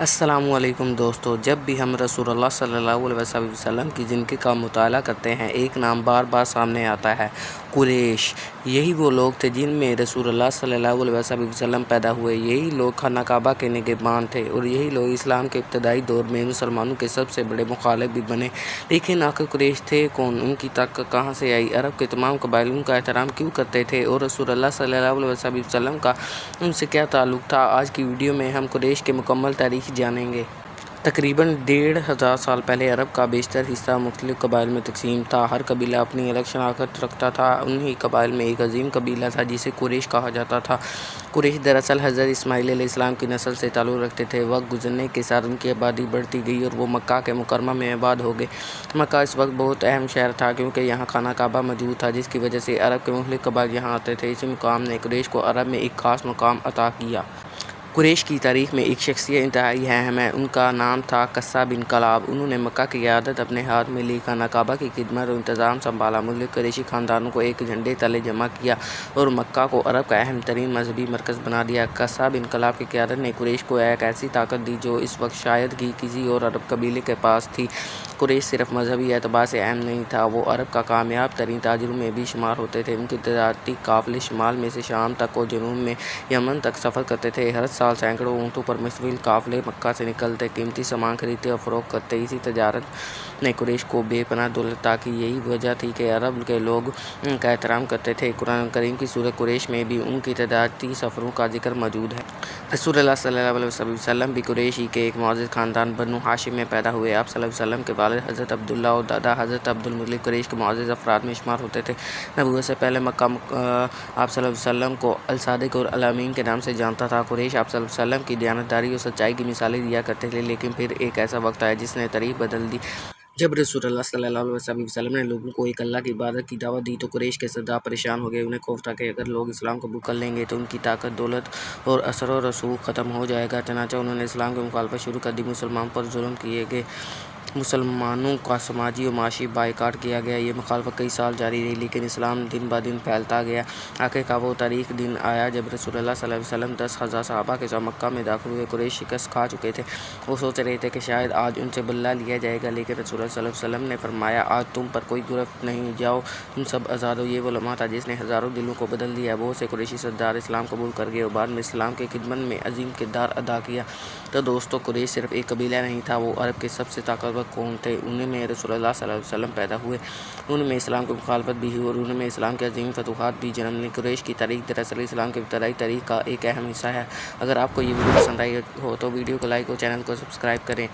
السلام علیکم دوستو، جب بھی ہم رسول اللہ صلی اللہ علیہ وسلم کی زندگی کا مطالعہ کرتے ہیں، ایک نام بار بار سامنے آتا ہے: قریش۔ یہی وہ لوگ تھے جن میں رسول اللہ صلی اللہ علیہ وسلم پیدا ہوئے، یہی لوگ خانہ کعبہ کے نگہبان تھے، اور یہی لوگ اسلام کے ابتدائی دور میں مسلمانوں کے سب سے بڑے مخالف بھی بنے۔ لیکن آخر قریش تھے کون؟ ان کی طاقت کہاں سے آئی؟ عرب کے تمام قبائل ان کا احترام کیوں کرتے تھے؟ اور رسول اللہ صلی اللہ علیہ وسلم کا ان سے کیا تعلق تھا؟ آج کی ویڈیو میں ہم قریش کی مکمل تاریخ جانیں گے۔ تقریباً 1500 سال پہلے عرب کا بیشتر حصہ مختلف قبائل میں تقسیم تھا۔ ہر قبیلہ اپنی الگ شناخت رکھتا تھا۔ انہی قبائل میں ایک عظیم قبیلہ تھا جسے قریش کہا جاتا تھا۔ قریش دراصل حضرت اسماعیل علیہ السلام کی نسل سے تعلق رکھتے تھے۔ وقت گزرنے کے ساتھ ان کی آبادی بڑھتی گئی اور وہ مکہ کے مکرمہ میں آباد ہو گئے۔ مکہ اس وقت بہت اہم شہر تھا کیونکہ یہاں خانہ کعبہ موجود تھا، جس کی وجہ سے عرب کے مختلف قبائل یہاں آتے تھے۔ اسی مقام نے قریش کو عرب میں ایک خاص مقام عطا کیا۔ قریش کی تاریخ میں ایک شخصیت انتہائی اہم ہے۔ ان کا نام تھا قصہ بن کلاب۔ انہوں نے مکہ کی قیادت اپنے ہاتھ میں لی، خانہ کعبہ کی خدمت اور انتظام سنبھالا، مختلف قریشی خاندانوں کو ایک جھنڈے تلے جمع کیا اور مکہ کو عرب کا اہم ترین مذہبی مرکز بنا دیا۔ قصہ بن کلاب کی قیادت نے قریش کو ایک ایسی طاقت دی جو اس وقت شاید ہی کسی اور عرب قبیلے کے پاس تھی۔ قریش صرف مذہبی اعتبار سے اہم نہیں تھا، وہ عرب کا کامیاب ترین تاجروں میں بھی شمار ہوتے تھے۔ ان کے تجارتی قافلے شمال میں سے شام تک اور جنوب میں یمن تک سفر کرتے تھے۔ ہر سال سینکڑوں اونٹوں پر مشتمل قافلے مکہ سے نکلتے، قیمتی سامان خریدتے اور فروخت کرتے۔ اسی تجارت نے قریش کو بے پناہ دولت عطا کی۔ یہی وجہ تھی کہ عرب کے لوگ ان کا احترام کرتے تھے۔ قرآن کریم کی سورۃ قریش میں بھی ان کی تجارتی سفروں کا ذکر موجود ہے۔ رسول اللہ صلی اللہ علیہ وسلم بھی قریش ہی کے ایک معزز خاندان بنو ہاشم میں پیدا ہوئے۔ آپ صلی اللہ علیہ وسلم کے والد حضرت عبداللہ اور دادا حضرت عبد المطلب قریش کے معزز افراد میں شمار ہوتے تھے۔ نبوت سے پہلے مکہ آپ صلی اللہ علیہ وسلم کو الصادق اور الامین کے نام سے جانتا تھا۔ قریش آپ صلی اللہ علیہ وسلم کی دیانتداری اور سچائی کی مثالیں دیا کرتے تھے، لیکن پھر ایک ایسا وقت آیا جس نے تاریخ بدل دی۔ جب رسول اللہ صلی اللہ علیہ وسلم نے لوگوں کو ایک اللہ کی عبادت کی دعوت دی تو قریش کے سردار پریشان ہو گئے۔ انہیں خوف تھا کہ اگر لوگ اسلام قبول کر لیں گے تو ان کی طاقت، دولت اور اثر و رسوخ ختم ہو جائے گا۔ چنانچہ انہوں نے اسلام کی مخالفت شروع کر دی۔ مسلمانوں پر ظلم کیے گئے، مسلمانوں کا سماجی اور معاشی بائیکاٹ کیا گیا۔ یہ مخالفت کئی سال جاری رہی، لیکن اسلام دن بہ دن پھیلتا گیا۔ آخرکار وہ تاریخی دن آیا جب رسول اللہ صلی اللہ علیہ وسلم 10,000 صحابہ کے ساتھ مکہ میں داخل ہوئے۔ قریش شکست کھا چکے تھے۔ وہ سوچ رہے تھے کہ شاید آج ان سے بدلہ لیا جائے گا، لیکن رسول اللہ صلی اللہ علیہ وسلم نے فرمایا: آج تم پر کوئی گرفت نہیں، جاؤ تم سب آزاد ہو۔ یہ وہ لمحہ تھا جس نے ہزاروں دلوں کو بدل دیا۔ بہت سے قریشی سردار اسلام قبول کر گئے اور بعد میں اسلام کی خدمت میں عظیم کردار ادا کیا۔ تو دوستو، قریش صرف ایک قبیلہ نہیں تھا، وہ عرب کے سب سے طاقتور قوم تھے۔ ان میں رسول اللہ صلی اللہ علیہ وسلم پیدا ہوئے، ان میں اسلام کی مخالفت بھی ہوئی اور ان میں اسلام کی عظیم فتوحات بھی جنم لیں۔ قریش کی تاریخ دراصل اسلام کے ابتدائی تاریخ کا ایک اہم حصہ ہے۔ اگر آپ کو یہ ویڈیو پسند آئی ہو تو ویڈیو کو لائک اور چینل کو سبسکرائب کریں۔